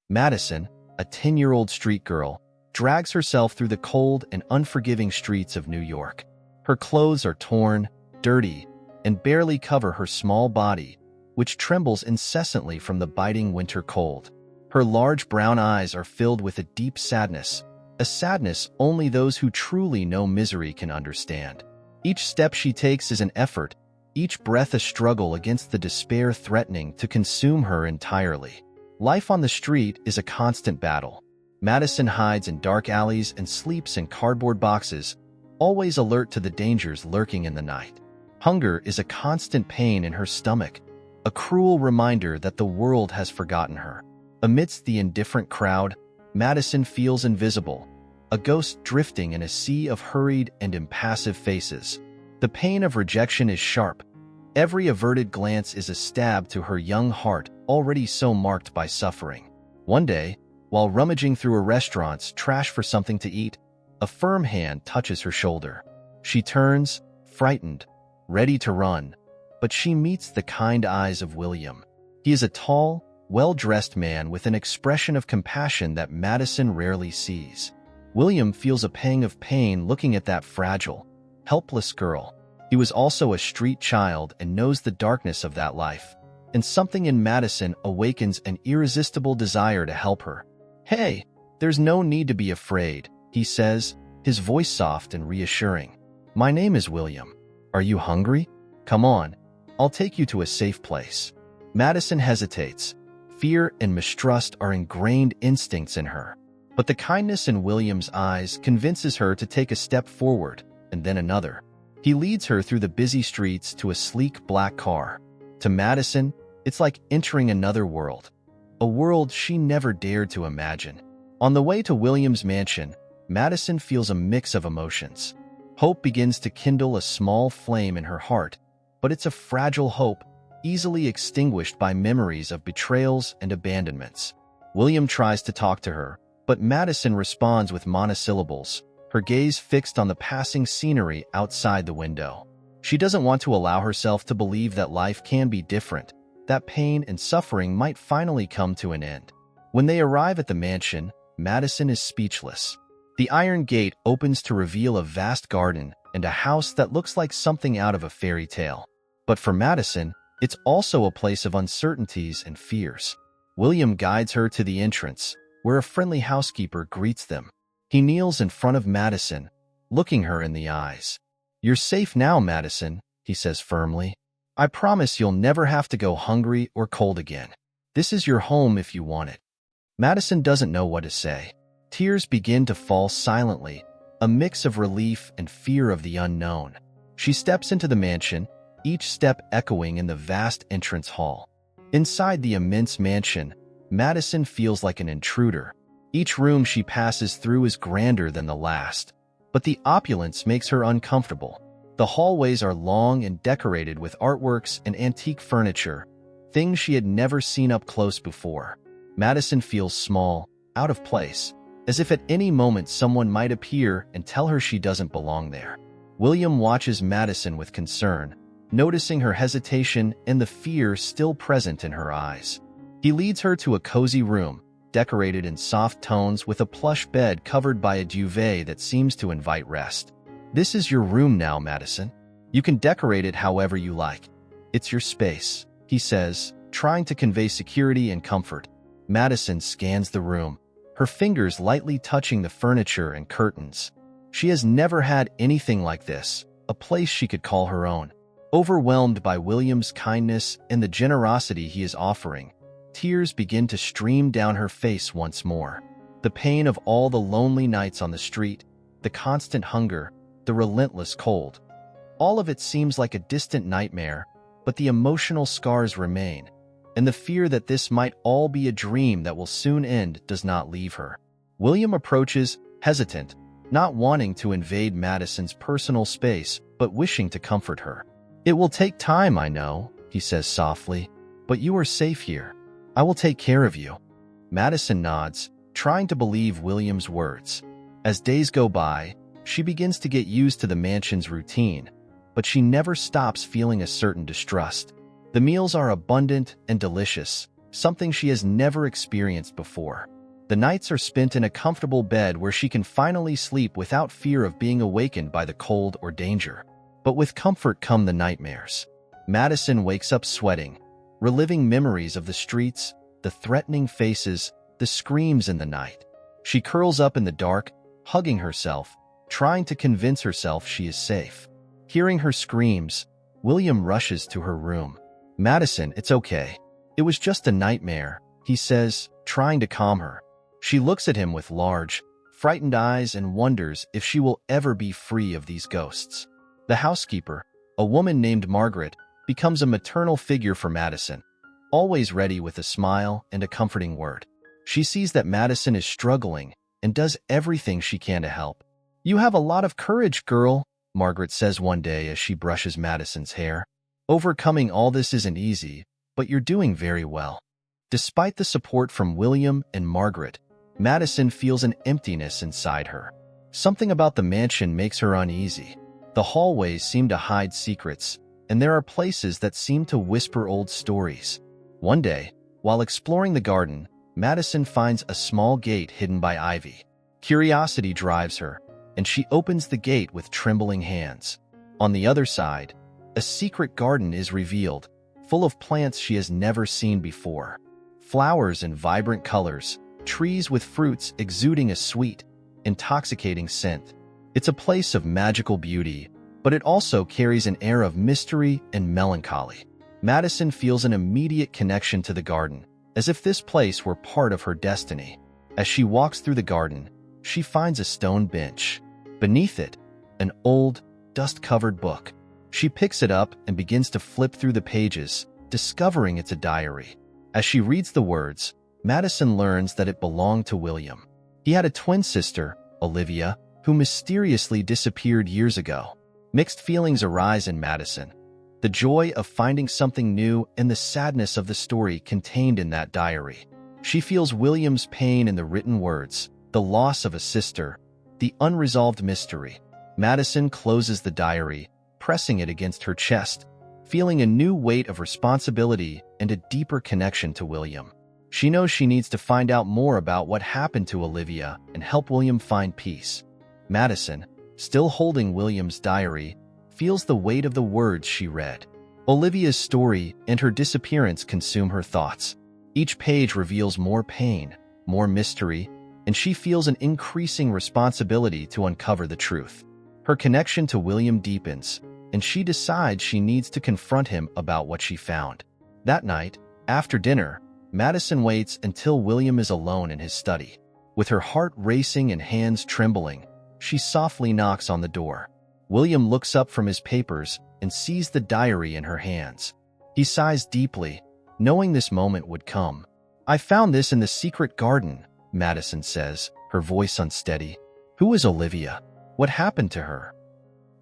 Madison, a 10-year-old street girl, drags herself through the cold and unforgiving streets of New York. Her clothes are torn, dirty, and barely cover her small body, which trembles incessantly from the biting winter cold. Her large brown eyes are filled with a deep sadness, a sadness only those who truly know misery can understand. Each step she takes is an effort, each breath a struggle against the despair threatening to consume her entirely. Life on the street is a constant battle. Madison hides in dark alleys and sleeps in cardboard boxes, always alert to the dangers lurking in the night. Hunger is a constant pain in her stomach, a cruel reminder that the world has forgotten her. Amidst the indifferent crowd, Madison feels invisible, a ghost drifting in a sea of hurried and impassive faces. The pain of rejection is sharp. Every averted glance is a stab to her young heart, already so marked by suffering. One day, while rummaging through a restaurant's trash for something to eat, a firm hand touches her shoulder. She turns, frightened, ready to run, but she meets the kind eyes of William. He is a tall, well-dressed man with an expression of compassion that Madison rarely sees. William feels a pang of pain looking at that fragile, helpless girl. He was also a street child and knows the darkness of that life, and something in Madison awakens an irresistible desire to help her. "Hey, there's no need to be afraid," he says, his voice soft and reassuring. "My name is William. Are you hungry? Come on, I'll take you to a safe place." Madison hesitates. Fear and mistrust are ingrained instincts in her. But the kindness in William's eyes convinces her to take a step forward, and then another. He leads her through the busy streets to a sleek black car. To Madison, it's like entering another world, a world she never dared to imagine. On the way to William's mansion, Madison feels a mix of emotions. Hope begins to kindle a small flame in her heart, but it's a fragile hope, easily extinguished by memories of betrayals and abandonments. William tries to talk to her, but Madison responds with monosyllables, her gaze fixed on the passing scenery outside the window. She doesn't want to allow herself to believe that life can be different, that pain and suffering might finally come to an end. When they arrive at the mansion, Madison is speechless. The iron gate opens to reveal a vast garden and a house that looks like something out of a fairy tale. But for Madison, it's also a place of uncertainties and fears. William guides her to the entrance, where a friendly housekeeper greets them. He kneels in front of Madison, looking her in the eyes. "You're safe now, Madison," he says firmly. "I promise you'll never have to go hungry or cold again. This is your home if you want it." Madison doesn't know what to say. Tears begin to fall silently, a mix of relief and fear of the unknown. She steps into the mansion, each step echoing in the vast entrance hall. Inside the immense mansion, Madison feels like an intruder. Each room she passes through is grander than the last, but the opulence makes her uncomfortable. The hallways are long and decorated with artworks and antique furniture, things she had never seen up close before. Madison feels small, out of place, as if at any moment someone might appear and tell her she doesn't belong there. William watches Madison with concern, noticing her hesitation and the fear still present in her eyes. He leads her to a cozy room, decorated in soft tones with a plush bed covered by a duvet that seems to invite rest. "This is your room now, Madison. You can decorate it however you like. It's your space," he says, trying to convey security and comfort. Madison scans the room, her fingers lightly touching the furniture and curtains. She has never had anything like this, a place she could call her own. Overwhelmed by William's kindness and the generosity he is offering, tears begin to stream down her face once more. The pain of all the lonely nights on the street, the constant hunger, the relentless cold. All of it seems like a distant nightmare, but the emotional scars remain, and the fear that this might all be a dream that will soon end does not leave her. William approaches, hesitant, not wanting to invade Madison's personal space, but wishing to comfort her. "It will take time, I know," he says softly, "but you are safe here. I will take care of you." Madison nods, trying to believe William's words. As days go by, she begins to get used to the mansion's routine, but she never stops feeling a certain distrust. The meals are abundant and delicious, something she has never experienced before. The nights are spent in a comfortable bed where she can finally sleep without fear of being awakened by the cold or danger. But with comfort come the nightmares. Madison wakes up sweating, reliving memories of the streets, the threatening faces, the screams in the night. She curls up in the dark, hugging herself, trying to convince herself she is safe. Hearing her screams, William rushes to her room. "Madison, it's okay. It was just a nightmare," he says, trying to calm her. She looks at him with large, frightened eyes and wonders if she will ever be free of these ghosts. The housekeeper, a woman named Margaret, becomes a maternal figure for Madison, always ready with a smile and a comforting word. She sees that Madison is struggling and does everything she can to help. "You have a lot of courage, girl," Margaret says one day as she brushes Madison's hair. "Overcoming all this isn't easy, but you're doing very well." Despite the support from William and Margaret, Madison feels an emptiness inside her. Something about the mansion makes her uneasy. The hallways seem to hide secrets, and there are places that seem to whisper old stories. One day, while exploring the garden, Madison finds a small gate hidden by ivy. Curiosity drives her, and she opens the gate with trembling hands. On the other side, a secret garden is revealed, full of plants she has never seen before. Flowers in vibrant colors, trees with fruits exuding a sweet, intoxicating scent. It's a place of magical beauty, but it also carries an air of mystery and melancholy. Madison feels an immediate connection to the garden, as if this place were part of her destiny. As she walks through the garden, she finds a stone bench. Beneath it, an old, dust-covered book. She picks it up and begins to flip through the pages, discovering it's a diary. As she reads the words, Madison learns that it belonged to William. He had a twin sister, Olivia, who mysteriously disappeared years ago. Mixed feelings arise in Madison. The joy of finding something new and the sadness of the story contained in that diary. She feels William's pain in the written words, the loss of a sister, the unresolved mystery. Madison closes the diary, pressing it against her chest, feeling a new weight of responsibility and a deeper connection to William. She knows she needs to find out more about what happened to Olivia and help William find peace. Madison, still holding William's diary, feels the weight of the words she read. Olivia's story and her disappearance consume her thoughts. Each page reveals more pain, more mystery, and she feels an increasing responsibility to uncover the truth. Her connection to William deepens, and she decides she needs to confront him about what she found. That night, after dinner, Madison waits until William is alone in his study. With her heart racing and hands trembling, she softly knocks on the door. William looks up from his papers and sees the diary in her hands. He sighs deeply, knowing this moment would come. "I found this in the secret garden," Madison says, her voice unsteady. "Who is Olivia? What happened to her?"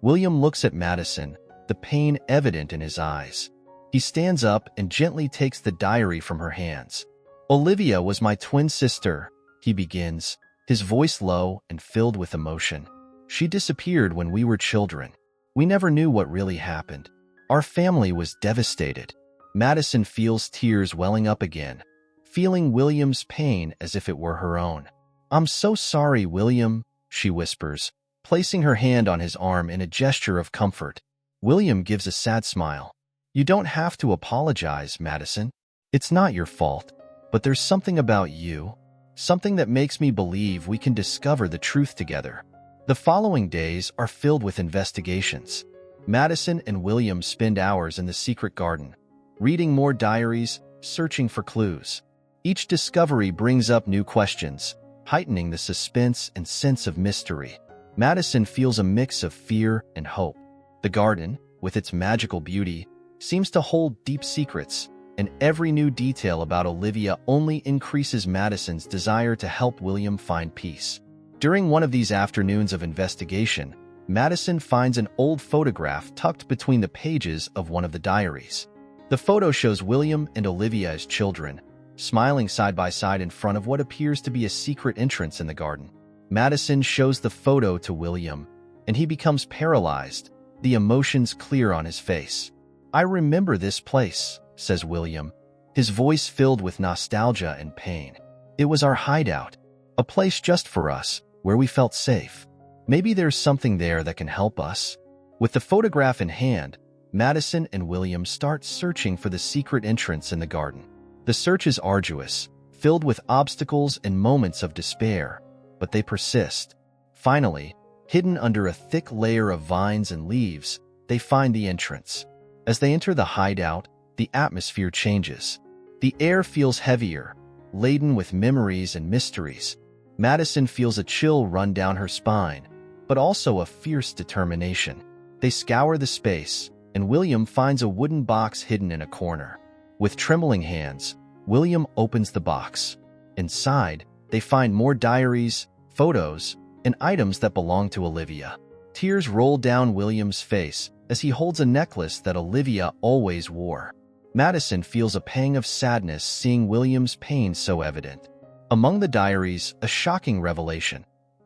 William looks at Madison, the pain evident in his eyes. He stands up and gently takes the diary from her hands. "Olivia was my twin sister," he begins, his voice low and filled with emotion. "She disappeared when we were children. We never knew what really happened. Our family was devastated." Madison feels tears welling up again, feeling William's pain as if it were her own. "I'm so sorry, William," she whispers, placing her hand on his arm in a gesture of comfort. William gives a sad smile. "You don't have to apologize, Madison. It's not your fault, but there's something about you, something that makes me believe we can discover the truth together." The following days are filled with investigations. Madison and William spend hours in the secret garden, reading more diaries, searching for clues. Each discovery brings up new questions, heightening the suspense and sense of mystery. Madison feels a mix of fear and hope. The garden, with its magical beauty, seems to hold deep secrets, and every new detail about Olivia only increases Madison's desire to help William find peace. During one of these afternoons of investigation, Madison finds an old photograph tucked between the pages of one of the diaries. The photo shows William and Olivia as children, smiling side by side in front of what appears to be a secret entrance in the garden. Madison shows the photo to William, and he becomes paralyzed, the emotions clear on his face. "I remember this place," says William, his voice filled with nostalgia and pain. "It was our hideout, a place just for us, where we felt safe. Maybe there's something there that can help us." With the photograph in hand, Madison and William start searching for the secret entrance in the garden. The search is arduous, filled with obstacles and moments of despair, but they persist. Finally, hidden under a thick layer of vines and leaves, they find the entrance. As they enter the hideout, the atmosphere changes. The air feels heavier, laden with memories and mysteries. Madison feels a chill run down her spine, but also a fierce determination. They scour the space, and William finds a wooden box hidden in a corner. With trembling hands, William opens the box. Inside, they find more diaries, photos, and items that belong to Olivia. Tears roll down William's face as he holds a necklace that Olivia always wore. Madison feels a pang of sadness seeing William's pain so evident. Among the diaries, a shocking revelation.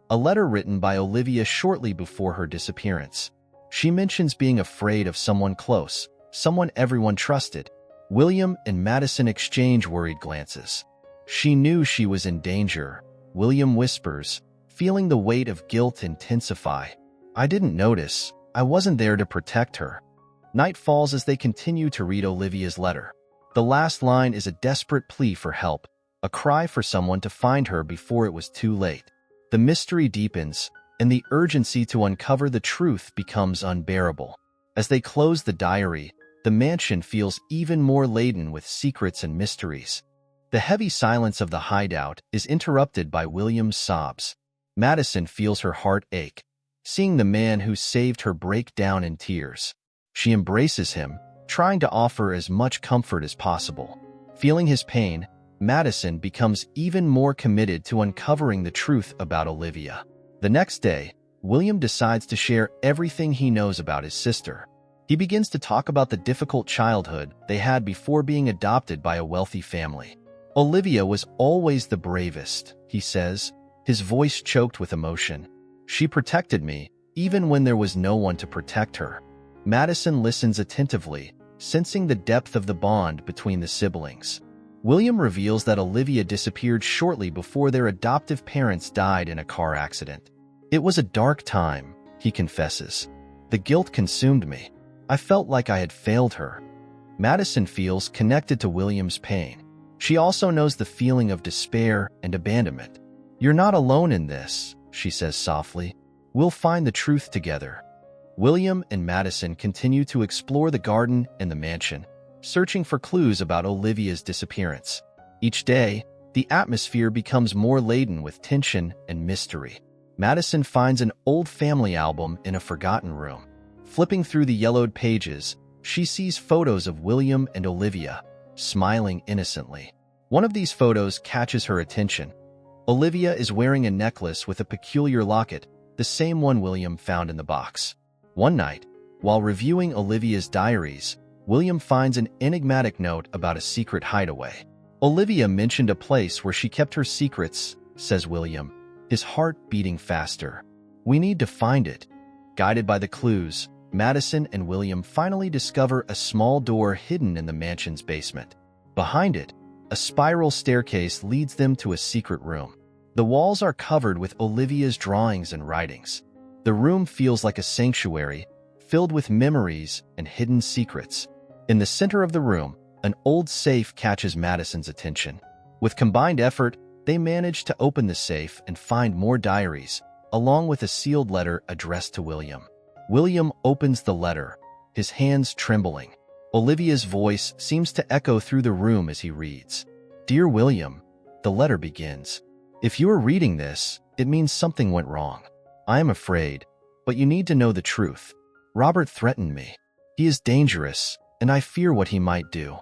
A letter written by Olivia shortly before her disappearance. She mentions being afraid of someone close, someone everyone trusted. William and Madison exchange worried glances. She knew she was in danger, William whispers, feeling the weight of guilt intensify. "I didn't notice. I wasn't there to protect her." Night falls as they continue to read Olivia's letter. The last line is a desperate plea for help, a cry for someone to find her before it was too late. The mystery deepens, and the urgency to uncover the truth becomes unbearable. As they close the diary, the mansion feels even more laden with secrets and mysteries. The heavy silence of the hideout is interrupted by William's sobs. Madison feels her heart ache, seeing the man who saved her break down in tears. She embraces him, trying to offer as much comfort as possible. Feeling his pain, Madison becomes even more committed to uncovering the truth about Olivia. The next day, William decides to share everything he knows about his sister. He begins to talk about the difficult childhood they had before being adopted by a wealthy family. "Olivia was always the bravest," he says, his voice choked with emotion. "She protected me, even when there was no one to protect her." Madison listens attentively, sensing the depth of the bond between the siblings. William reveals that Olivia disappeared shortly before their adoptive parents died in a car accident. "It was a dark time," he confesses. "The guilt consumed me. I felt like I had failed her." Madison feels connected to William's pain. She also knows the feeling of despair and abandonment. "You're not alone in this," she says softly. "We'll find the truth together." William and Madison continue to explore the garden and the mansion, searching for clues about Olivia's disappearance. Each day, the atmosphere becomes more laden with tension and mystery. Madison finds an old family album in a forgotten room. Flipping through the yellowed pages, she sees photos of William and Olivia, smiling innocently. One of these photos catches her attention. Olivia is wearing a necklace with a peculiar locket, the same one William found in the box. One night, while reviewing Olivia's diaries, William finds an enigmatic note about a secret hideaway. "Olivia mentioned a place where she kept her secrets," says William, his heart beating faster. "We need to find it." Guided by the clues, Madison and William finally discover a small door hidden in the mansion's basement. Behind it, a spiral staircase leads them to a secret room. The walls are covered with Olivia's drawings and writings. The room feels like a sanctuary, filled with memories and hidden secrets. In the center of the room, an old safe catches Madison's attention. With combined effort, they manage to open the safe and find more diaries, along with a sealed letter addressed to William. William opens the letter, his hands trembling. Olivia's voice seems to echo through the room as he reads. "Dear William," the letter begins. "If you are reading this, it means something went wrong. I am afraid, but you need to know the truth. Robert threatened me. He is dangerous, and I fear what he might do."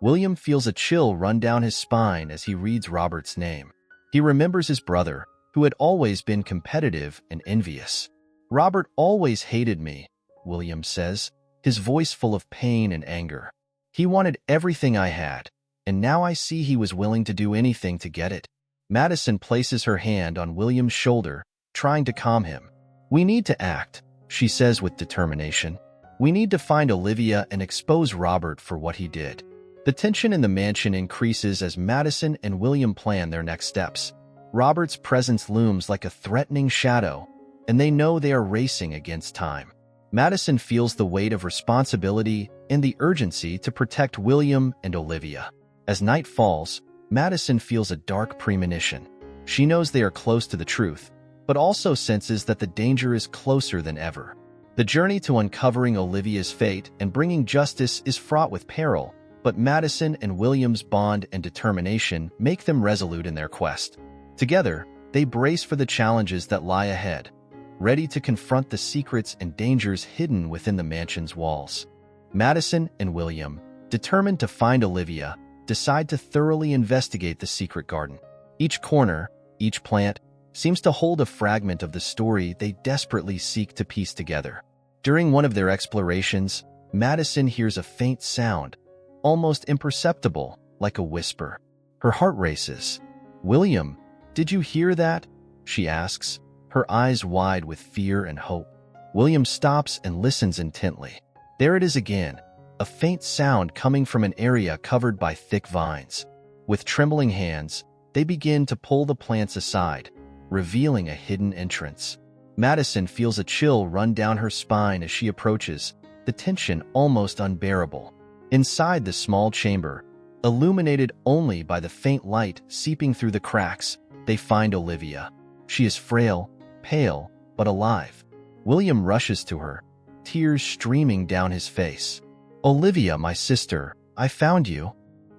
William feels a chill run down his spine as he reads Robert's name. He remembers his brother, who had always been competitive and envious. "Robert always hated me," William says, his voice full of pain and anger. "He wanted everything I had, and now I see he was willing to do anything to get it." Madison places her hand on William's shoulder, trying to calm him. "We need to act," she says with determination. "We need to find Olivia and expose Robert for what he did." The tension in the mansion increases as Madison and William plan their next steps. Robert's presence looms like a threatening shadow, and they know they are racing against time. Madison feels the weight of responsibility and the urgency to protect William and Olivia. As night falls, Madison feels a dark premonition. She knows they are close to the truth, but also senses that the danger is closer than ever. The journey to uncovering Olivia's fate and bringing justice is fraught with peril, but Madison and William's bond and determination make them resolute in their quest. Together, they brace for the challenges that lie ahead, ready to confront the secrets and dangers hidden within the mansion's walls. Madison and William, determined to find Olivia, decide to thoroughly investigate the secret garden. Each corner, each plant, seems to hold a fragment of the story they desperately seek to piece together. During one of their explorations, Madison hears a faint sound, almost imperceptible, like a whisper. Her heart races. "William, did you hear that?" she asks, her eyes wide with fear and hope. William stops and listens intently. There it is again, a faint sound coming from an area covered by thick vines. With trembling hands, they begin to pull the plants aside, revealing a hidden entrance. Madison feels a chill run down her spine as she approaches, the tension almost unbearable. Inside the small chamber, illuminated only by the faint light seeping through the cracks, they find Olivia. She is frail, pale, but alive. William rushes to her, tears streaming down his face. "Olivia, my sister, I found you."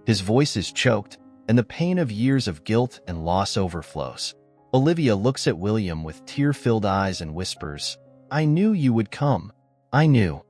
His voice is choked, and the pain of years of guilt and loss overflows. Olivia looks at William with tear-filled eyes and whispers, "I knew you would come. I knew."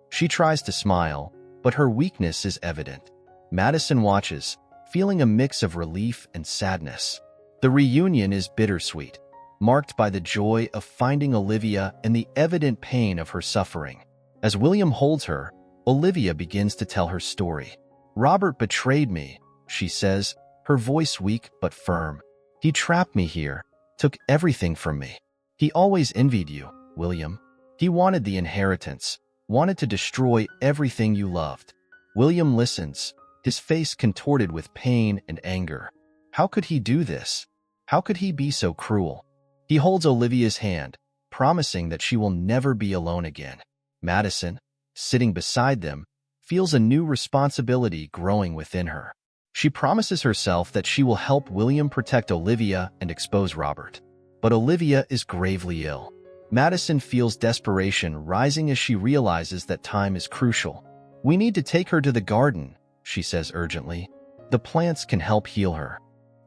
She tries to smile, but her weakness is evident. Madison watches, feeling a mix of relief and sadness. The reunion is bittersweet, marked by the joy of finding Olivia and the evident pain of her suffering. As William holds her, Olivia begins to tell her story. "Robert betrayed me," she says, her voice weak but firm. "He trapped me here, took everything from me. He always envied you, William. He wanted the inheritance, wanted to destroy everything you loved." William listens, his face contorted with pain and anger. How could he do this? How could he be so cruel? He holds Olivia's hand, promising that she will never be alone again. Madison, sitting beside them, feels a new responsibility growing within her. She promises herself that she will help William protect Olivia and expose Robert. But Olivia is gravely ill. Madison feels desperation rising as she realizes that time is crucial. "We need to take her to the garden," she says urgently. "The plants can help heal her."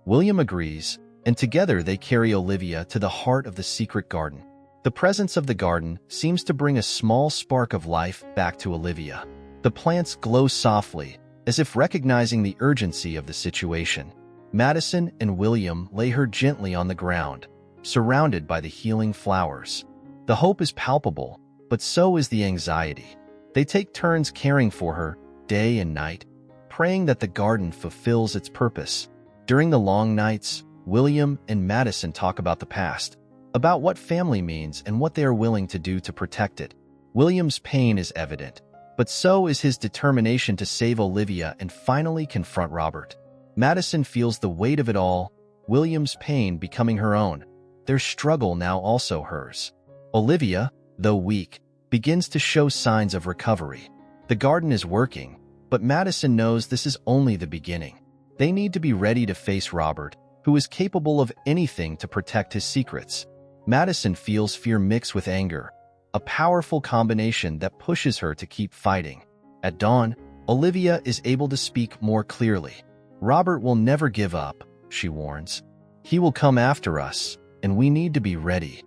William agrees, and together they carry Olivia to the heart of the secret garden. The presence of the garden seems to bring a small spark of life back to Olivia. The plants glow softly, as if recognizing the urgency of the situation. Madison and William lay her gently on the ground, surrounded by the healing flowers. The hope is palpable, but so is the anxiety. They take turns caring for her, day and night, praying that the garden fulfills its purpose. During the long nights, William and Madison talk about the past, about what family means and what they are willing to do to protect it. William's pain is evident, but so is his determination to save Olivia and finally confront Robert. Madison feels the weight of it all, William's pain becoming her own, their struggle now also hers. Olivia, though weak, begins to show signs of recovery. The garden is working, but Madison knows this is only the beginning. They need to be ready to face Robert, who is capable of anything to protect his secrets. Madison feels fear mixed with anger, a powerful combination that pushes her to keep fighting. At dawn, Olivia is able to speak more clearly. "Robert will never give up," she warns. "He will come after us, and we need to be ready."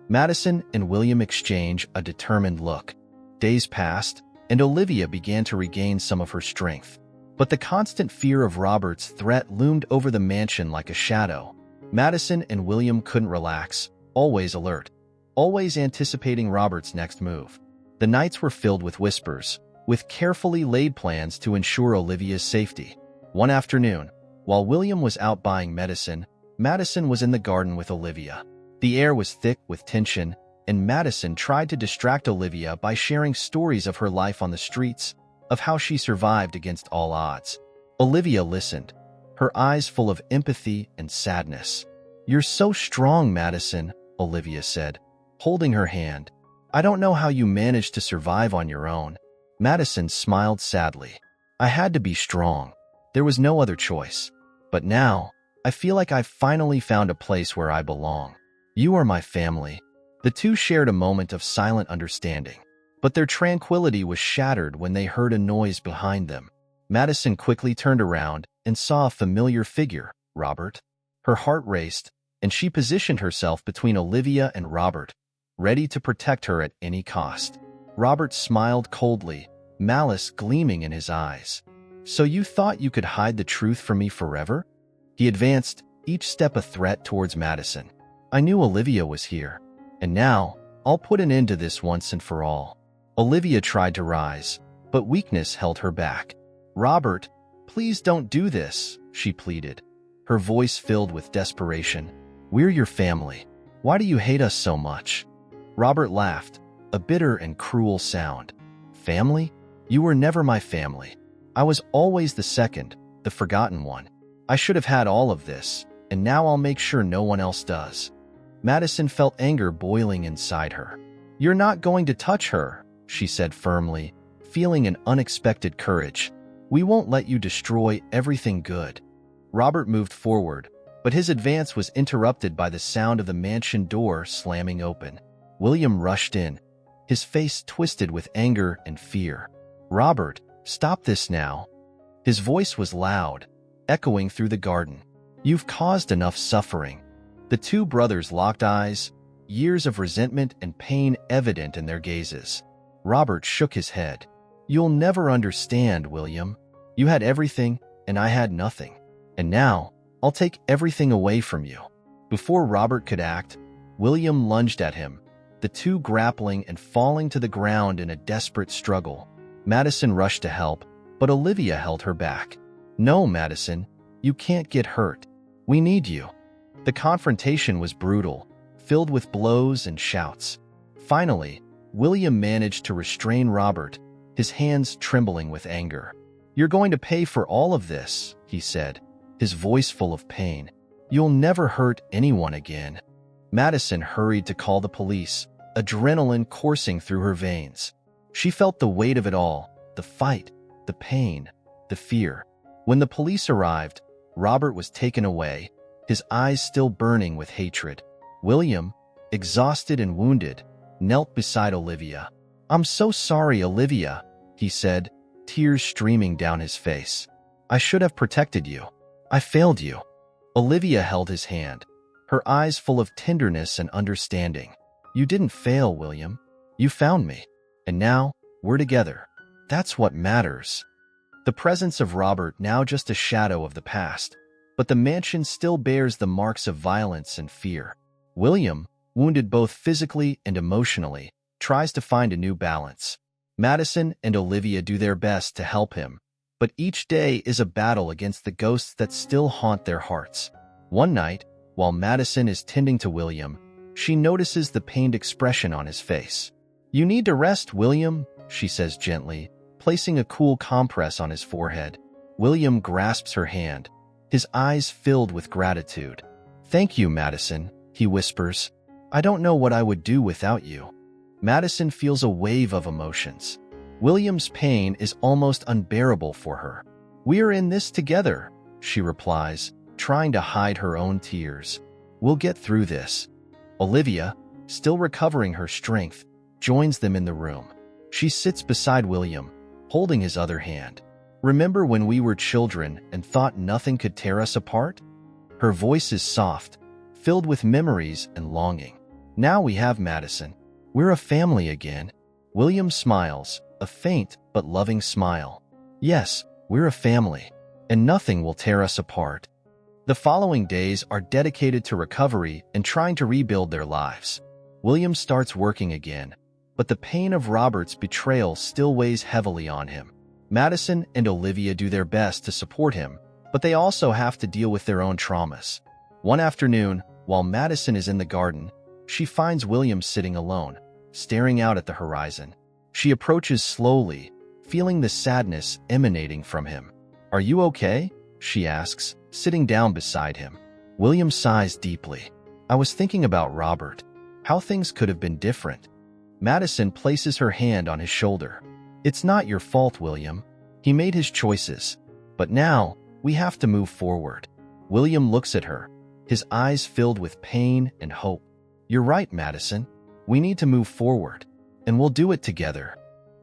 Madison and William exchange a determined look. Days passed, and Olivia began to regain some of her strength. But the constant fear of Robert's threat loomed over the mansion like a shadow. Madison and William couldn't relax, always alert, always anticipating Robert's next move. The nights were filled with whispers, with carefully laid plans to ensure Olivia's safety. One afternoon, while William was out buying medicine, Madison was in the garden with Olivia. The air was thick with tension, and Madison tried to distract Olivia by sharing stories of her life on the streets, of how she survived against all odds. Olivia listened, her eyes full of empathy and sadness. "You're so strong, Madison," Olivia said, holding her hand. "I don't know how you managed to survive on your own." Madison smiled sadly. "I had to be strong. There was no other choice. But now, I feel like I've finally found a place where I belong. You are my family." The two shared a moment of silent understanding, but their tranquility was shattered when they heard a noise behind them. Madison quickly turned around and saw a familiar figure, Robert. Her heart raced, and she positioned herself between Olivia and Robert, ready to protect her at any cost. Robert smiled coldly, malice gleaming in his eyes. "So you thought you could hide the truth from me forever?" He advanced, each step a threat towards Madison. "I knew Olivia was here, and now I'll put an end to this once and for all." Olivia tried to rise, but weakness held her back. "Robert, please don't do this," she pleaded, her voice filled with desperation. "We're your family. Why do you hate us so much?" Robert laughed, a bitter and cruel sound. "Family? You were never my family. I was always the second, the forgotten one. I should have had all of this, and now I'll make sure no one else does." Madison felt anger boiling inside her. "You're not going to touch her," she said firmly, feeling an unexpected courage. "We won't let you destroy everything good." Robert moved forward, but his advance was interrupted by the sound of the mansion door slamming open. William rushed in, his face twisted with anger and fear. "Robert, stop this now." His voice was loud, echoing through the garden. "You've caused enough suffering." The two brothers locked eyes, years of resentment and pain evident in their gazes. Robert shook his head. "You'll never understand, William. You had everything, and I had nothing. And now, I'll take everything away from you." Before Robert could act, William lunged at him, the two grappling and falling to the ground in a desperate struggle. Madison rushed to help, but Olivia held her back. "No, Madison, you can't get hurt. We need you." The confrontation was brutal, filled with blows and shouts. Finally, William managed to restrain Robert, his hands trembling with anger. "You're going to pay for all of this," he said, his voice full of pain. "You'll never hurt anyone again." Madison hurried to call the police, adrenaline coursing through her veins. She felt the weight of it all, the fight, the pain, the fear. When the police arrived, Robert was taken away, his eyes still burning with hatred. William, exhausted and wounded, knelt beside Olivia. "I'm so sorry, Olivia," he said, tears streaming down his face. "I should have protected you. I failed you." Olivia held his hand, her eyes full of tenderness and understanding. "You didn't fail, William. You found me. And now, we're together. That's what matters." The presence of Robert now just a shadow of the past, but the mansion still bears the marks of violence and fear. William, wounded both physically and emotionally, tries to find a new balance. Madison and Olivia do their best to help him, but each day is a battle against the ghosts that still haunt their hearts. One night, while Madison is tending to William, she notices the pained expression on his face. "You need to rest, William," she says gently, placing a cool compress on his forehead. William grasps her hand, his eyes filled with gratitude. "Thank you, Madison," he whispers. "I don't know what I would do without you." Madison feels a wave of emotions. William's pain is almost unbearable for her. "We're in this together," she replies, trying to hide her own tears. "We'll get through this." Olivia, still recovering her strength, joins them in the room. She sits beside William, holding his other hand. "Remember when we were children and thought nothing could tear us apart?" Her voice is soft, filled with memories and longing. "Now we have Madison. We're a family again." William smiles, a faint but loving smile. "Yes, we're a family, and nothing will tear us apart." The following days are dedicated to recovery and trying to rebuild their lives. William starts working again, but the pain of Robert's betrayal still weighs heavily on him. Madison and Olivia do their best to support him, but they also have to deal with their own traumas. One afternoon, while Madison is in the garden, she finds William sitting alone, staring out at the horizon. She approaches slowly, feeling the sadness emanating from him. "Are you okay?" she asks, sitting down beside him. William sighs deeply. "I was thinking about Robert. How things could have been different." Madison places her hand on his shoulder. "It's not your fault, William. He made his choices. But now, we have to move forward." William looks at her, his eyes filled with pain and hope. "You're right, Madison. We need to move forward, and we'll do it together."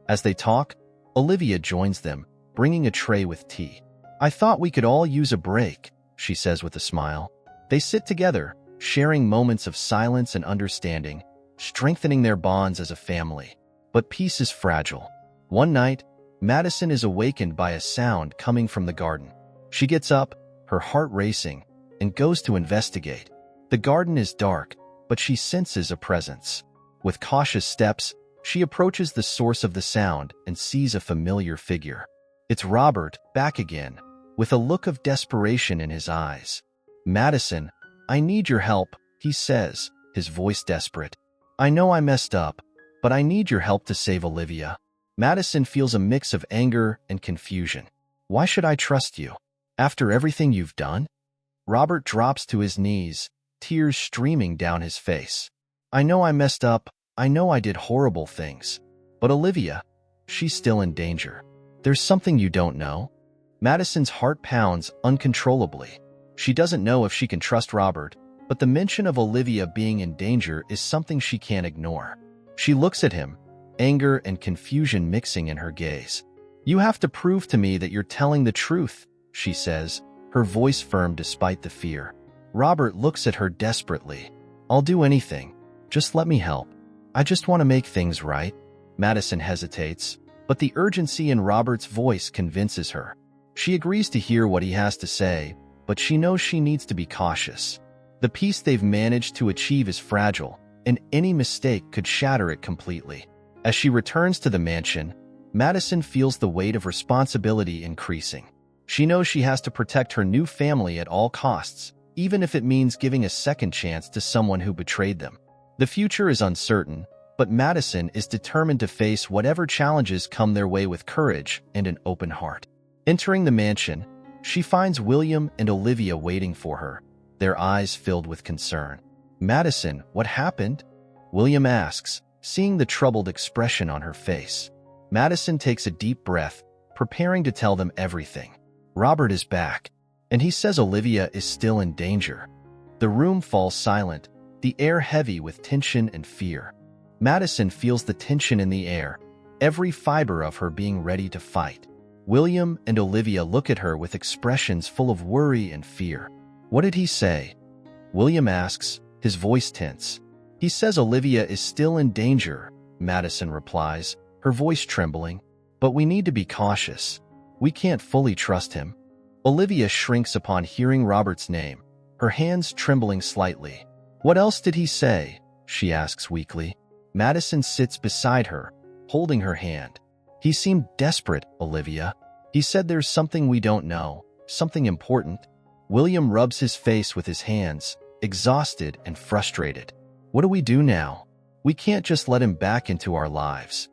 As they talk, Olivia joins them, bringing a tray with tea. "I thought we could all use a break," she says with a smile. They sit together, sharing moments of silence and understanding, strengthening their bonds as a family. But peace is fragile. One night, Madison is awakened by a sound coming from the garden. She gets up, her heart racing, and goes to investigate. The garden is dark, but she senses a presence. With cautious steps, she approaches the source of the sound and sees a familiar figure. It's Robert, back again, with a look of desperation in his eyes. "Madison, I need your help," he says, his voice desperate. "I know I messed up, but I need your help to save Olivia." Madison feels a mix of anger and confusion. "Why should I trust you? After everything you've done?" Robert drops to his knees, tears streaming down his face. "I know I messed up. I know I did horrible things. But Olivia, she's still in danger. There's something you don't know." Madison's heart pounds uncontrollably. She doesn't know if she can trust Robert, but the mention of Olivia being in danger is something she can't ignore. She looks at him, anger and confusion mixing in her gaze. "You have to prove to me that you're telling the truth," she says, her voice firm despite the fear. Robert looks at her desperately. "I'll do anything. Just let me help. I just want to make things right." Madison hesitates, but the urgency in Robert's voice convinces her. She agrees to hear what he has to say, but she knows she needs to be cautious. The peace they've managed to achieve is fragile, and any mistake could shatter it completely. As she returns to the mansion, Madison feels the weight of responsibility increasing. She knows she has to protect her new family at all costs, even if it means giving a second chance to someone who betrayed them. The future is uncertain, but Madison is determined to face whatever challenges come their way with courage and an open heart. Entering the mansion, she finds William and Olivia waiting for her, their eyes filled with concern. "Madison, what happened?" William asks, seeing the troubled expression on her face. Madison takes a deep breath, preparing to tell them everything. Robert is back, and he says Olivia is still in danger. The room falls silent, the air heavy with tension and fear. Madison feels the tension in the air, every fiber of her being ready to fight. William and Olivia look at her with expressions full of worry and fear. "What did he say?" William asks, his voice tense. "He says Olivia is still in danger," Madison replies, her voice trembling. "But we need to be cautious. We can't fully trust him." Olivia shrinks upon hearing Robert's name, her hands trembling slightly. "What else did he say?" she asks weakly. Madison sits beside her, holding her hand. "He seemed desperate, Olivia. He said there's something we don't know, something important." William rubs his face with his hands, exhausted and frustrated. "What do we do now? We can't just let him back into our lives."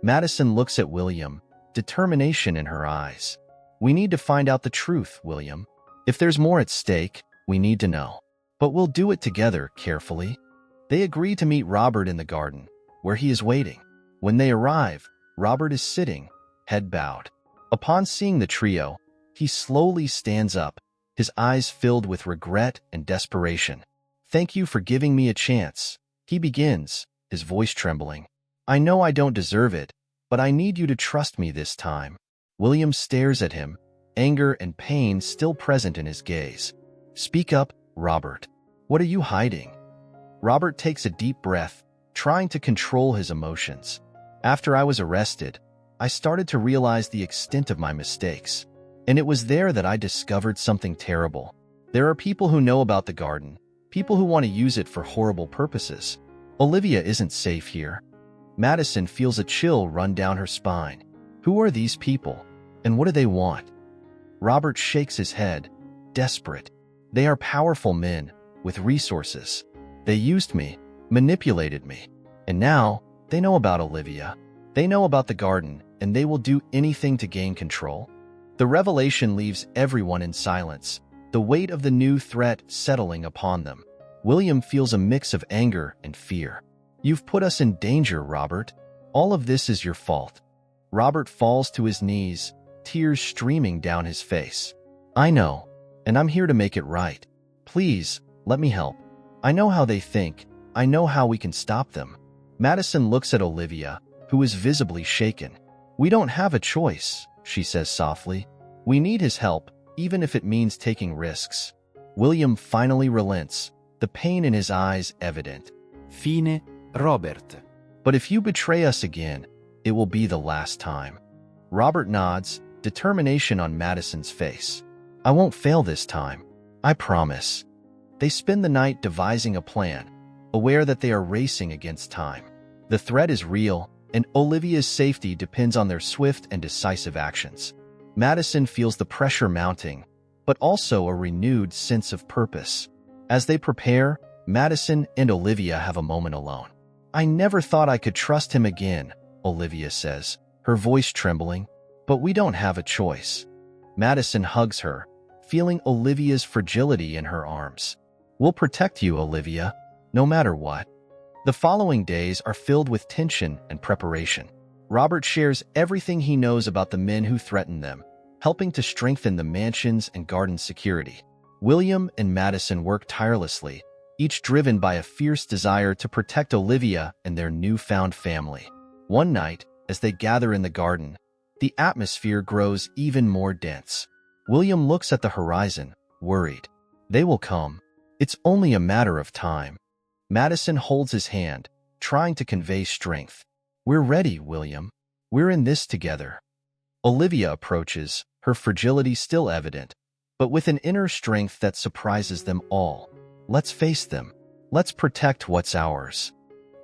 Madison looks at William, determination in her eyes. "We need to find out the truth, William. If there's more at stake, we need to know. But we'll do it together, carefully." They agree to meet Robert in the garden, where he is waiting. When they arrive, Robert is sitting, head bowed. Upon seeing the trio, he slowly stands up, his eyes filled with regret and desperation. "Thank you for giving me a chance," he begins, his voice trembling. "I know I don't deserve it, but I need you to trust me this time." William stares at him, anger and pain still present in his gaze. "Speak up, Robert. What are you hiding?" Robert takes a deep breath, trying to control his emotions. "After I was arrested, I started to realize the extent of my mistakes. And it was there that I discovered something terrible. There are people who know about the garden, people who want to use it for horrible purposes. Olivia isn't safe here." Madison feels a chill run down her spine. Who are these people, and what do they want? Robert shakes his head, desperate. "They are powerful men, with resources. They used me, manipulated me, and now they know about Olivia. They know about the garden, and they will do anything to gain control." The revelation leaves everyone in silence, the weight of the new threat settling upon them. William feels a mix of anger and fear. "You've put us in danger, Robert. All of this is your fault." Robert falls to his knees, tears streaming down his face. "I know, and I'm here to make it right. Please, let me help. I know how they think. I know how we can stop them." Madison looks at Olivia, who is visibly shaken. "We don't have a choice," she says softly. "We need his help, even if it means taking risks." William finally relents, the pain in his eyes evident. Fine, Robert. "But if you betray us again, it will be the last time." Robert nods, determination on Madison's face. "I won't fail this time. I promise." They spend the night devising a plan, aware that they are racing against time. The threat is real, and Olivia's safety depends on their swift and decisive actions. Madison feels the pressure mounting, but also a renewed sense of purpose. As they prepare, Madison and Olivia have a moment alone. "I never thought I could trust him again," Olivia says, her voice trembling, "but we don't have a choice." Madison hugs her, feeling Olivia's fragility in her arms. "We'll protect you, Olivia, no matter what." The following days are filled with tension and preparation. Robert shares everything he knows about the men who threatened them, helping to strengthen the mansion's and garden's security. William and Madison work tirelessly, each driven by a fierce desire to protect Olivia and their newfound family. One night, as they gather in the garden, the atmosphere grows even more dense. William looks at the horizon, worried. They will come. It's only a matter of time. Madison holds his hand, trying to convey strength. "We're ready, William. We're in this together." Olivia approaches, her fragility still evident, but with an inner strength that surprises them all. "Let's face them. Let's protect what's ours."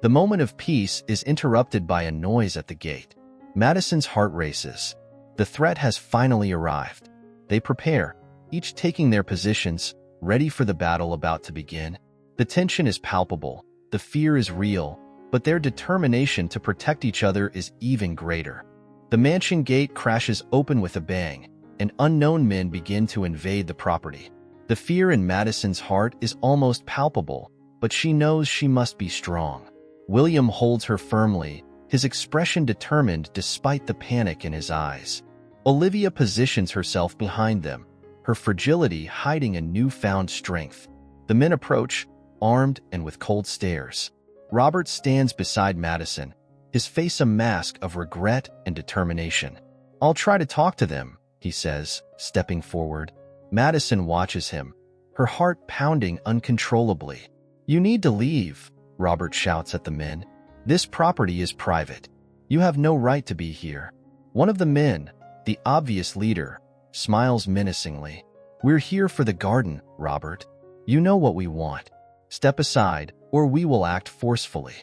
The moment of peace is interrupted by a noise at the gate. Madison's heart races. The threat has finally arrived. They prepare, each taking their positions, ready for the battle about to begin. The tension is palpable, the fear is real, but their determination to protect each other is even greater. The mansion gate crashes open with a bang, and unknown men begin to invade the property. The fear in Madison's heart is almost palpable, but she knows she must be strong. William holds her firmly, his expression determined despite the panic in his eyes. Olivia positions herself behind them, her fragility hiding a newfound strength. The men approach, armed and with cold stares. Robert stands beside Madison, his face a mask of regret and determination. "I'll try to talk to them," he says, stepping forward. Madison watches him, her heart pounding uncontrollably. "You need to leave," Robert shouts at the men. "This property is private. You have no right to be here." One of the men, the obvious leader, smiles menacingly. "We're here for the garden, Robert. You know what we want. Step aside, or we will act forcefully."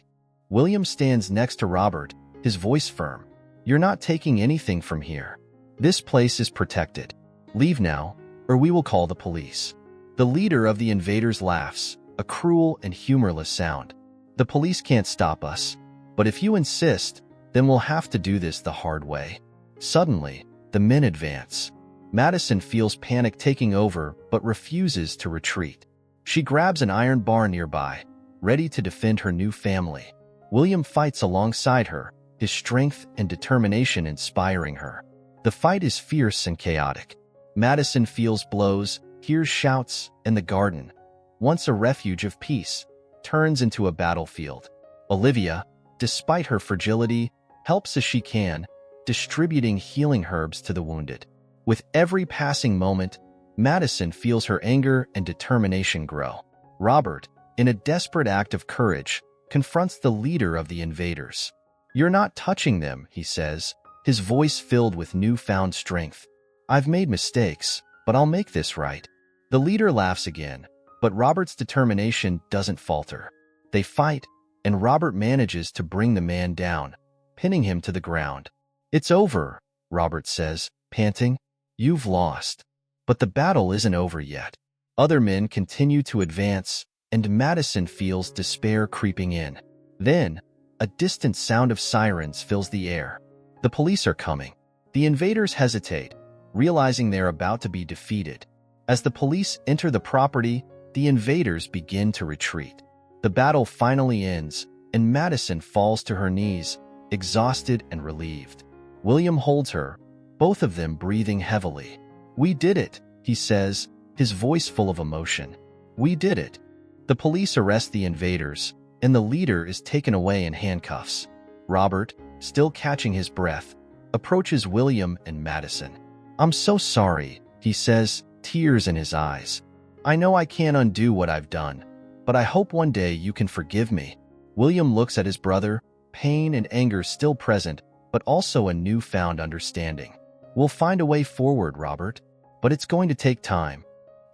William stands next to Robert, his voice firm. "You're not taking anything from here. This place is protected. Leave now, or we will call the police." The leader of the invaders laughs, a cruel and humorless sound. "The police can't stop us, but if you insist, then we'll have to do this the hard way." Suddenly, the men advance. Madison feels panic taking over but refuses to retreat. She grabs an iron bar nearby, ready to defend her new family. William fights alongside her, his strength and determination inspiring her. The fight is fierce and chaotic. Madison feels blows, hears shouts, and the garden, once a refuge of peace, turns into a battlefield. Olivia, despite her fragility, helps as she can, distributing healing herbs to the wounded. With every passing moment, Madison feels her anger and determination grow. Robert, in a desperate act of courage, confronts the leader of the invaders. "You're not touching them," he says, his voice filled with newfound strength. "I've made mistakes, but I'll make this right." The leader laughs again, but Robert's determination doesn't falter. They fight, and Robert manages to bring the man down, pinning him to the ground. "It's over," Robert says, panting. "You've lost." But the battle isn't over yet. Other men continue to advance, and Madison feels despair creeping in. Then, a distant sound of sirens fills the air. The police are coming. The invaders hesitate, realizing they're about to be defeated. As the police enter the property, the invaders begin to retreat. The battle finally ends, and Madison falls to her knees, exhausted and relieved. William holds her, both of them breathing heavily. "We did it," he says, his voice full of emotion. "We did it." The police arrest the invaders, and the leader is taken away in handcuffs. Robert, still catching his breath, approaches William and Madison. "I'm so sorry," he says, tears in his eyes. "I know I can't undo what I've done, but I hope one day you can forgive me." William looks at his brother, pain and anger still present, but also a newfound understanding. "We'll find a way forward, Robert, but it's going to take time."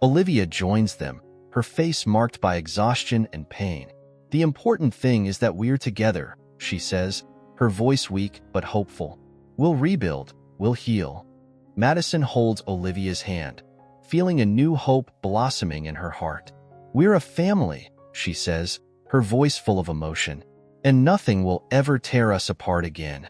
Olivia joins them, her face marked by exhaustion and pain. "The important thing is that we're together," she says, her voice weak but hopeful. "We'll rebuild, we'll heal." Madison holds Olivia's hand, feeling a new hope blossoming in her heart. "We're a family," she says, her voice full of emotion, "and nothing will ever tear us apart again."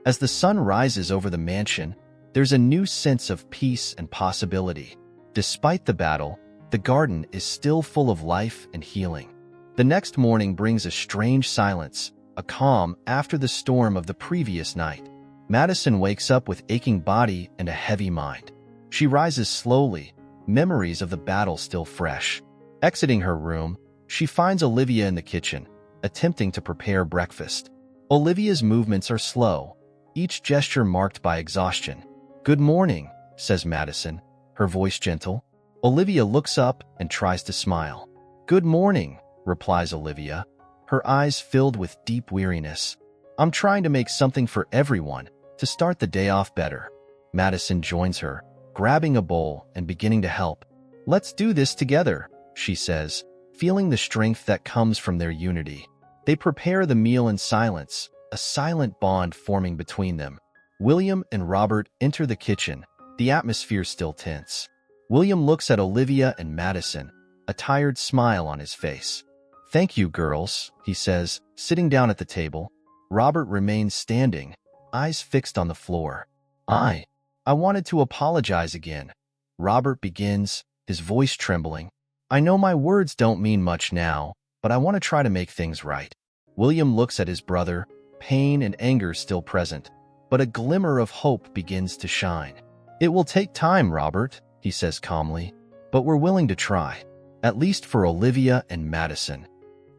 As the sun rises over the mansion, there's a new sense of peace and possibility. Despite the battle, the garden is still full of life and healing. The next morning brings a strange silence, a calm after the storm of the previous night. Madison wakes up with aching body and a heavy mind. She rises slowly, memories of the battle still fresh. Exiting her room, she finds Olivia in the kitchen, attempting to prepare breakfast. Olivia's movements are slow, each gesture marked by exhaustion. "Good morning," says Madison, her voice gentle. Olivia looks up and tries to smile. "Good morning," replies Olivia, her eyes filled with deep weariness. "I'm trying to make something for everyone, to start the day off better." Madison joins her, grabbing a bowl and beginning to help. "Let's do this together," she says, feeling the strength that comes from their unity. They prepare the meal in silence, a silent bond forming between them. William and Robert enter the kitchen, the atmosphere still tense. William looks at Olivia and Madison, a tired smile on his face. "Thank you, girls," he says, sitting down at the table. Robert remains standing, eyes fixed on the floor. I wanted to apologize again." Robert begins, his voice trembling. "I know my words don't mean much now, but I want to try to make things right." William looks at his brother, pain and anger still present, but a glimmer of hope begins to shine. "It will take time, Robert," he says calmly, "but we're willing to try, at least for Olivia and Madison."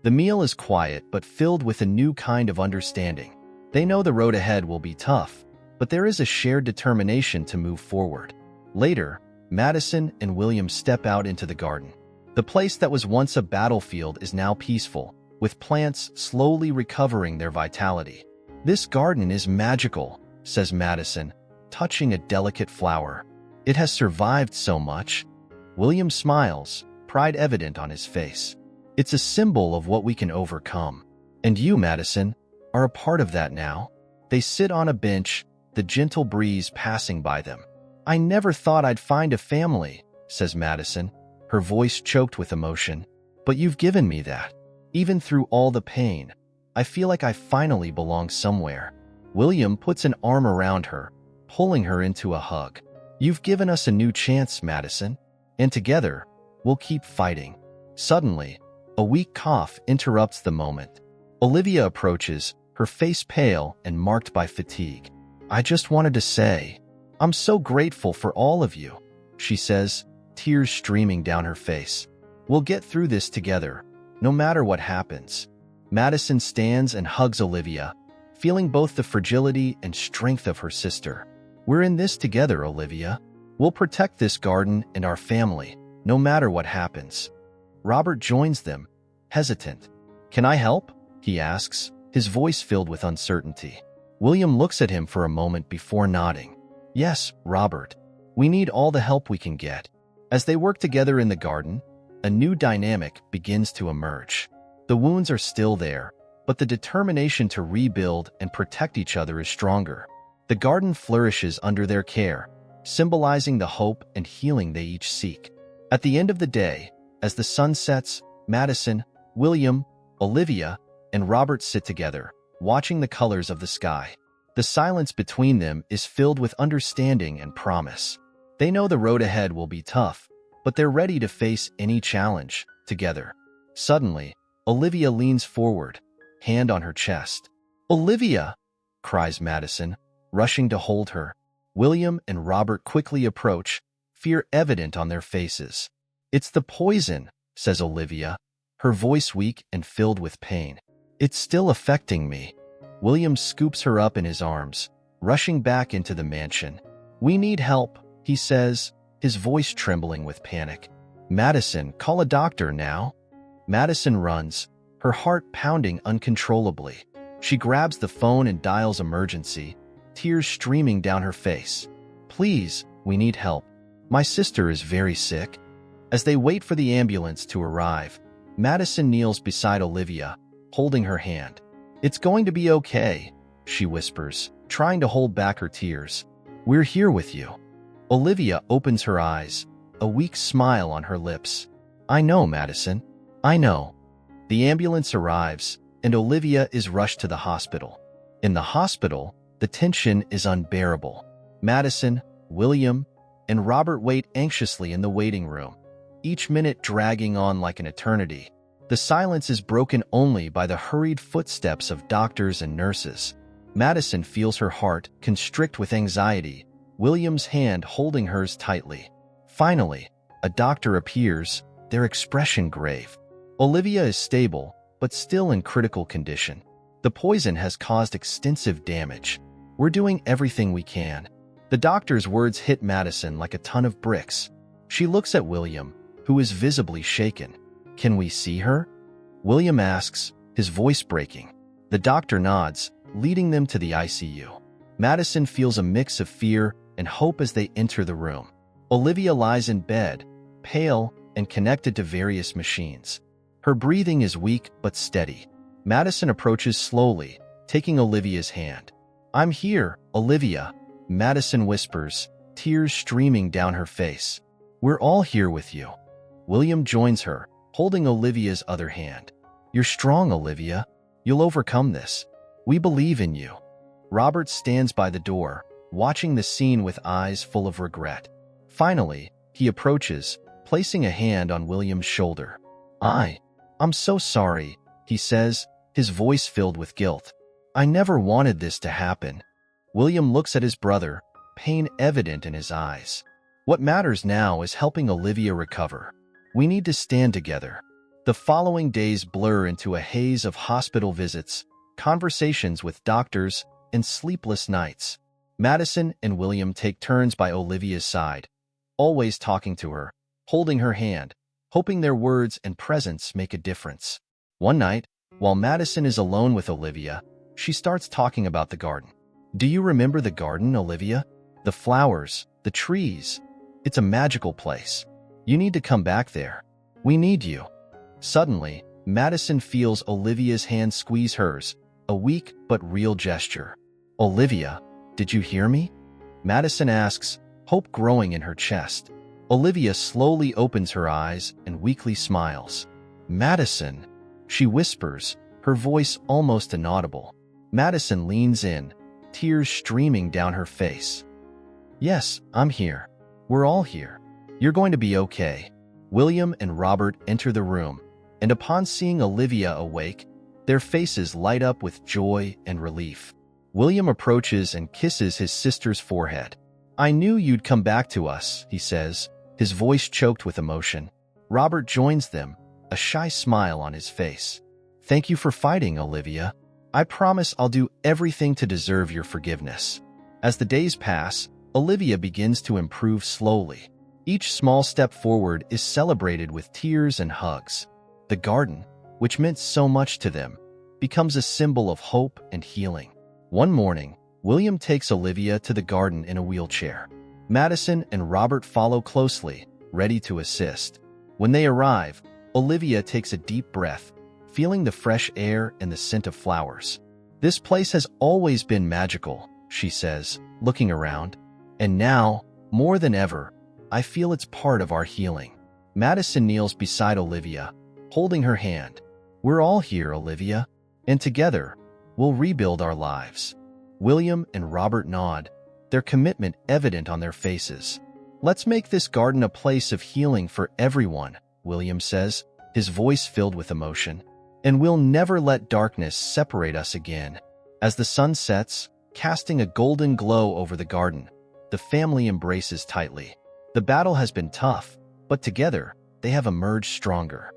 The meal is quiet but filled with a new kind of understanding. They know the road ahead will be tough, but there is a shared determination to move forward. Later, Madison and William step out into the garden. The place that was once a battlefield is now peaceful, with plants slowly recovering their vitality. "This garden is magical," says Madison, touching a delicate flower. "It has survived so much." William smiles, pride evident on his face. "It's a symbol of what we can overcome. And you, Madison, are a part of that now." They sit on a bench, the gentle breeze passing by them. "I never thought I'd find a family," says Madison, her voice choked with emotion. "But you've given me that. Even through all the pain, I feel like I finally belong somewhere." William puts an arm around her, pulling her into a hug. "You've given us a new chance, Madison, and together, we'll keep fighting." Suddenly, a weak cough interrupts the moment. Olivia approaches, her face pale and marked by fatigue. "I just wanted to say, I'm so grateful for all of you," she says, tears streaming down her face. "We'll get through this together, no matter what happens." Madison stands and hugs Olivia, feeling both the fragility and strength of her sister. "We're in this together, Olivia. We'll protect this garden and our family, no matter what happens." Robert joins them, hesitant. "Can I help?" he asks, his voice filled with uncertainty. William looks at him for a moment before nodding. "Yes, Robert. We need all the help we can get." As they work together in the garden, a new dynamic begins to emerge. The wounds are still there, but the determination to rebuild and protect each other is stronger. The garden flourishes under their care, symbolizing the hope and healing they each seek. At the end of the day, as the sun sets, Madison, William, Olivia, and Robert sit together, watching the colors of the sky. The silence between them is filled with understanding and promise. They know the road ahead will be tough, but they're ready to face any challenge together. Suddenly, Olivia leans forward, hand on her chest. "Olivia!" cries Madison, rushing to hold her. William and Robert quickly approach, fear evident on their faces. "It's the poison," says Olivia, her voice weak and filled with pain. "It's still affecting me." William scoops her up in his arms, rushing back into the mansion. "We need help," he says, his voice trembling with panic. "Madison, call a doctor now." Madison runs, her heart pounding uncontrollably. She grabs the phone and dials emergency, tears streaming down her face. "Please, we need help. My sister is very sick." As they wait for the ambulance to arrive, Madison kneels beside Olivia, holding her hand. "It's going to be okay," she whispers, trying to hold back her tears. "We're here with you." Olivia opens her eyes, a weak smile on her lips. "I know, Madison. I know." The ambulance arrives, and Olivia is rushed to the hospital. In the hospital, the tension is unbearable. Madison, William, and Robert wait anxiously in the waiting room, each minute dragging on like an eternity. The silence is broken only by the hurried footsteps of doctors and nurses. Madison feels her heart constrict with anxiety, William's hand holding hers tightly. Finally, a doctor appears, their expression grave. Olivia is stable, but still in critical condition. "The poison has caused extensive damage. We're doing everything we can." The doctor's words hit Madison like a ton of bricks. She looks at William, who is visibly shaken. "Can we see her?" William asks, his voice breaking. The doctor nods, leading them to the ICU. Madison feels a mix of fear and hope as they enter the room. Olivia lies in bed, pale and connected to various machines. Her breathing is weak but steady. Madison approaches slowly, taking Olivia's hand. "I'm here, Olivia," Madison whispers, tears streaming down her face. "We're all here with you." William joins her, holding Olivia's other hand. "You're strong, Olivia. You'll overcome this. We believe in you." Robert stands by the door, watching the scene with eyes full of regret. Finally, he approaches, placing a hand on William's shoulder. I'm so sorry," he says, his voice filled with guilt. "I never wanted this to happen." William looks at his brother, pain evident in his eyes. "What matters now is helping Olivia recover. We need to stand together." The following days blur into a haze of hospital visits, conversations with doctors, and sleepless nights. Madison and William take turns by Olivia's side, always talking to her, holding her hand, hoping their words and presence make a difference. One night, while Madison is alone with Olivia, she starts talking about the garden. "Do you remember the garden, Olivia? The flowers, the trees. It's a magical place. You need to come back there. We need you." Suddenly, Madison feels Olivia's hand squeeze hers, a weak but real gesture. "Olivia, did you hear me?" Madison asks, hope growing in her chest. Olivia slowly opens her eyes and weakly smiles. "Madison," she whispers, her voice almost inaudible. Madison leans in, tears streaming down her face. "Yes, I'm here. We're all here. You're going to be okay." William and Robert enter the room, and upon seeing Olivia awake, their faces light up with joy and relief. William approaches and kisses his sister's forehead. "I knew you'd come back to us," he says, his voice choked with emotion. Robert joins them, a shy smile on his face. "Thank you for fighting, Olivia. I promise I'll do everything to deserve your forgiveness." As the days pass, Olivia begins to improve slowly. Each small step forward is celebrated with tears and hugs. The garden, which meant so much to them, becomes a symbol of hope and healing. One morning, William takes Olivia to the garden in a wheelchair. Madison and Robert follow closely, ready to assist. When they arrive, Olivia takes a deep breath, feeling the fresh air and the scent of flowers. "This place has always been magical," she says, looking around. "And now, more than ever, I feel it's part of our healing." Madison kneels beside Olivia, holding her hand. "We're all here, Olivia, and together, we'll rebuild our lives." William and Robert nod, their commitment evident on their faces. Let's make this garden a place of healing for everyone, William says, his voice filled with emotion. And we'll never let darkness separate us again. As the sun sets, casting a golden glow over the garden, the family embraces tightly. The battle has been tough, but together, they have emerged stronger.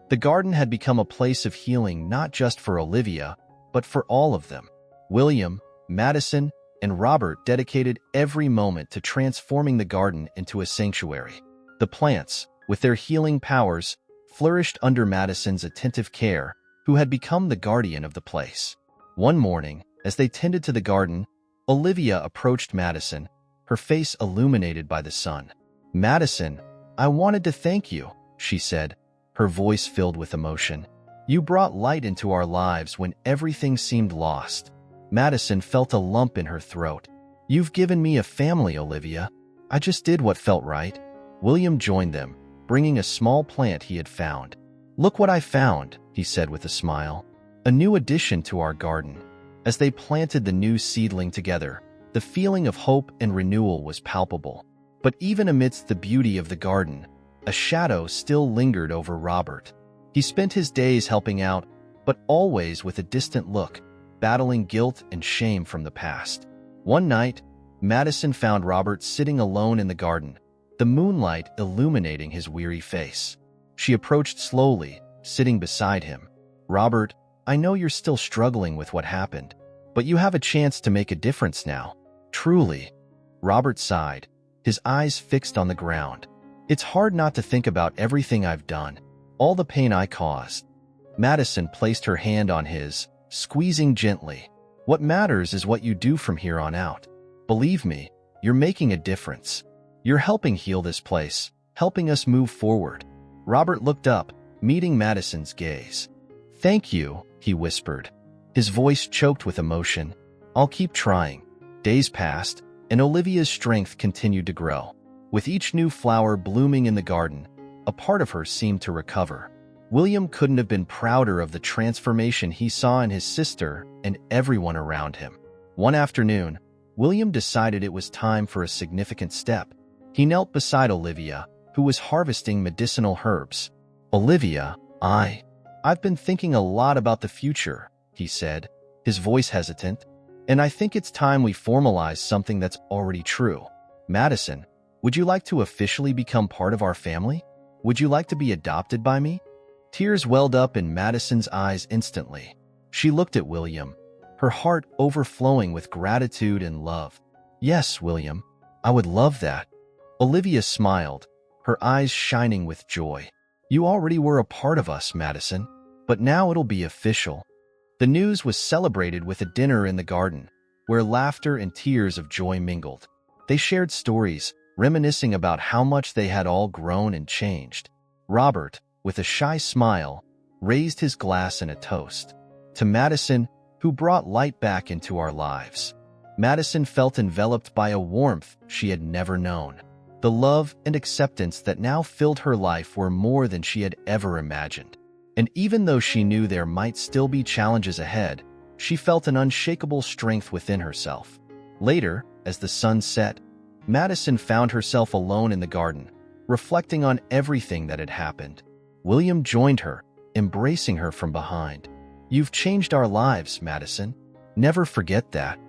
The garden had become a place of healing not just for Olivia, but for all of them. William, Madison, and Robert dedicated every moment to transforming the garden into a sanctuary. The plants, with their healing powers, flourished under Madison's attentive care, who had become the guardian of the place. One morning, as they tended to the garden, Olivia approached Madison, her face illuminated by the sun. "Madison, I wanted to thank you," she said, her voice filled with emotion. "You brought light into our lives when everything seemed lost." Madison felt a lump in her throat. "You've given me a family, Olivia. I just did what felt right." William joined them, bringing a small plant he had found. "Look what I found," he said with a smile. "A new addition to our garden." As they planted the new seedling together, the feeling of hope and renewal was palpable. But even amidst the beauty of the garden, a shadow still lingered over Robert. He spent his days helping out, but always with a distant look, battling guilt and shame from the past. One night, Madison found Robert sitting alone in the garden, the moonlight illuminating his weary face. She approached slowly, sitting beside him. "Robert, I know you're still struggling with what happened, but you have a chance to make a difference now. Truly." Robert sighed, his eyes fixed on the ground. "It's hard not to think about everything I've done, all the pain I caused." Madison placed her hand on his, squeezing gently. "What matters is what you do from here on out. Believe me, you're making a difference. You're helping heal this place, helping us move forward." Robert looked up, meeting Madison's gaze. "Thank you," he whispered, his voice choked with emotion. "I'll keep trying." Days passed, and Olivia's strength continued to grow. With each new flower blooming in the garden, a part of her seemed to recover. William couldn't have been prouder of the transformation he saw in his sister and everyone around him. One afternoon, William decided it was time for a significant step. He knelt beside Olivia, who was harvesting medicinal herbs. "Olivia, I've been thinking a lot about the future," he said, his voice hesitant, "and I think it's time we formalize something that's already true. Madison, would you like to officially become part of our family? Would you like to be adopted by me?" Tears welled up in Madison's eyes instantly. She looked at William, her heart overflowing with gratitude and love. "Yes, William, I would love that." Olivia smiled, her eyes shining with joy. "You already were a part of us, Madison, but now it'll be official." The news was celebrated with a dinner in the garden, where laughter and tears of joy mingled. They shared stories, reminiscing about how much they had all grown and changed. Robert, with a shy smile, raised his glass in a toast. "To Madison, who brought light back into our lives." Madison felt enveloped by a warmth she had never known. The love and acceptance that now filled her life were more than she had ever imagined. And even though she knew there might still be challenges ahead, she felt an unshakable strength within herself. Later, as the sun set, Madison found herself alone in the garden, reflecting on everything that had happened. William joined her, embracing her from behind. "You've changed our lives, Madison. Never forget that."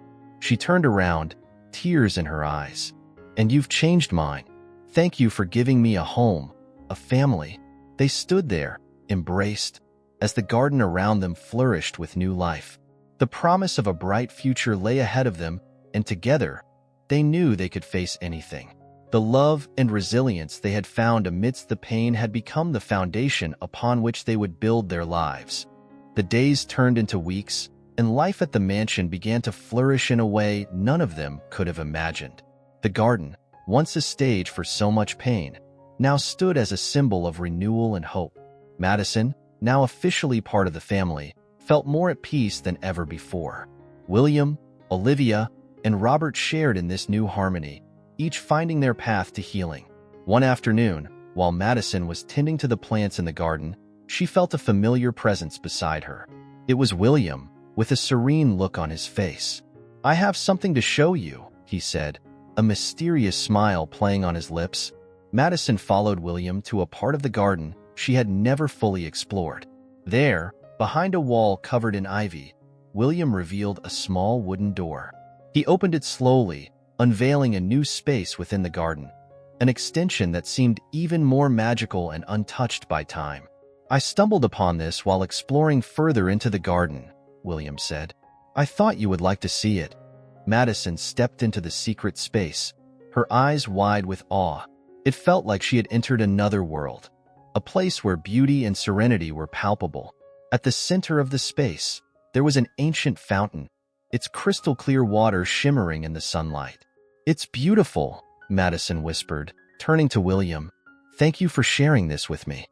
She turned around, tears in her eyes. "And you've changed mine. Thank you for giving me a home, a family." They stood there, embraced, as the garden around them flourished with new life. The promise of a bright future lay ahead of them, and together, they knew they could face anything. The love and resilience they had found amidst the pain had become the foundation upon which they would build their lives. The days turned into weeks, and life at the mansion began to flourish in a way none of them could have imagined. The garden, once a stage for so much pain, now stood as a symbol of renewal and hope. Madison, now officially part of the family, felt more at peace than ever before. William, Olivia, and Robert shared in this new harmony, each finding their path to healing. One afternoon, while Madison was tending to the plants in the garden, she felt a familiar presence beside her. It was William, with a serene look on his face. "I have something to show you," he said, a mysterious smile playing on his lips, Madison followed William to a part of the garden she had never fully explored. There, behind a wall covered in ivy, William revealed a small wooden door. He opened it slowly, unveiling a new space within the garden, an extension that seemed even more magical and untouched by time. "I stumbled upon this while exploring further into the garden," William said. "I thought you would like to see it." Madison stepped into the secret space, her eyes wide with awe. It felt like she had entered another world, a place where beauty and serenity were palpable. At the center of the space, there was an ancient fountain, its crystal-clear water shimmering in the sunlight. "It's beautiful," Madison whispered, turning to William. "Thank you for sharing this with me."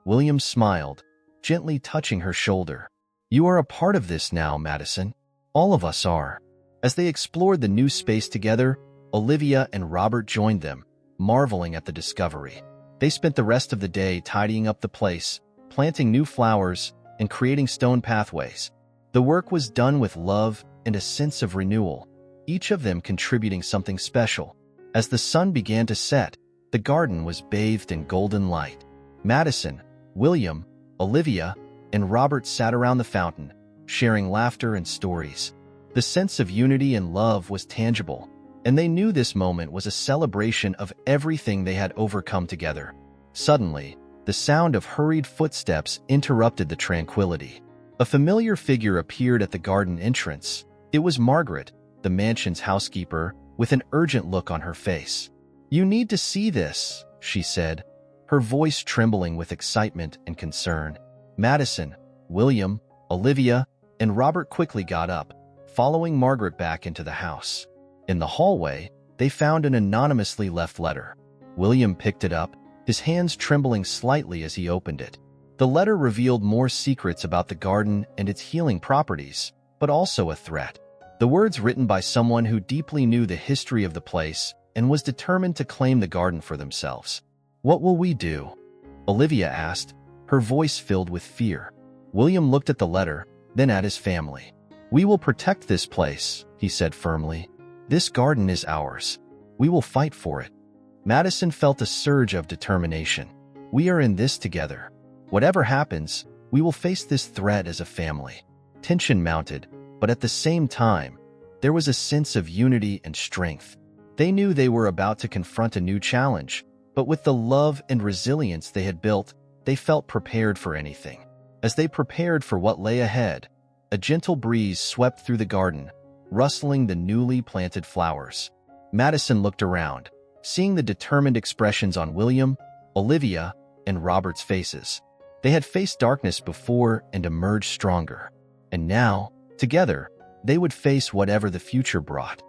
William smiled, gently touching her shoulder. "You are a part of this now, Madison. All of us are." As they explored the new space together, Olivia and Robert joined them, marveling at the discovery. They spent the rest of the day tidying up the place, planting new flowers, and creating stone pathways. The work was done with love and a sense of renewal, each of them contributing something special. As the sun began to set, the garden was bathed in golden light. Madison, William, Olivia, and Robert sat around the fountain, sharing laughter and stories. The sense of unity and love was tangible, and they knew this moment was a celebration of everything they had overcome together. Suddenly, the sound of hurried footsteps interrupted the tranquility. A familiar figure appeared at the garden entrance. It was Margaret, the mansion's housekeeper, with an urgent look on her face. "You need to see this," she said, her voice trembling with excitement and concern. Madison, William, Olivia, and Robert quickly got up, following Margaret back into the house. In the hallway, they found an anonymously left letter. William picked it up, his hands trembling slightly as he opened it. The letter revealed more secrets about the garden and its healing properties, but also a threat. The words written by someone who deeply knew the history of the place and was determined to claim the garden for themselves. "What will we do?" Olivia asked, her voice filled with fear. William looked at the letter, then at his family. "We will protect this place," he said firmly. "This garden is ours. We will fight for it." Madison felt a surge of determination. "We are in this together. Whatever happens, we will face this threat as a family." Tension mounted, but at the same time, there was a sense of unity and strength. They knew they were about to confront a new challenge, but with the love and resilience they had built, they felt prepared for anything. As they prepared for what lay ahead, a gentle breeze swept through the garden, rustling the newly planted flowers. Madison looked around, seeing the determined expressions on William, Olivia, and Robert's faces. They had faced darkness before and emerged stronger. And now, together, they would face whatever the future brought.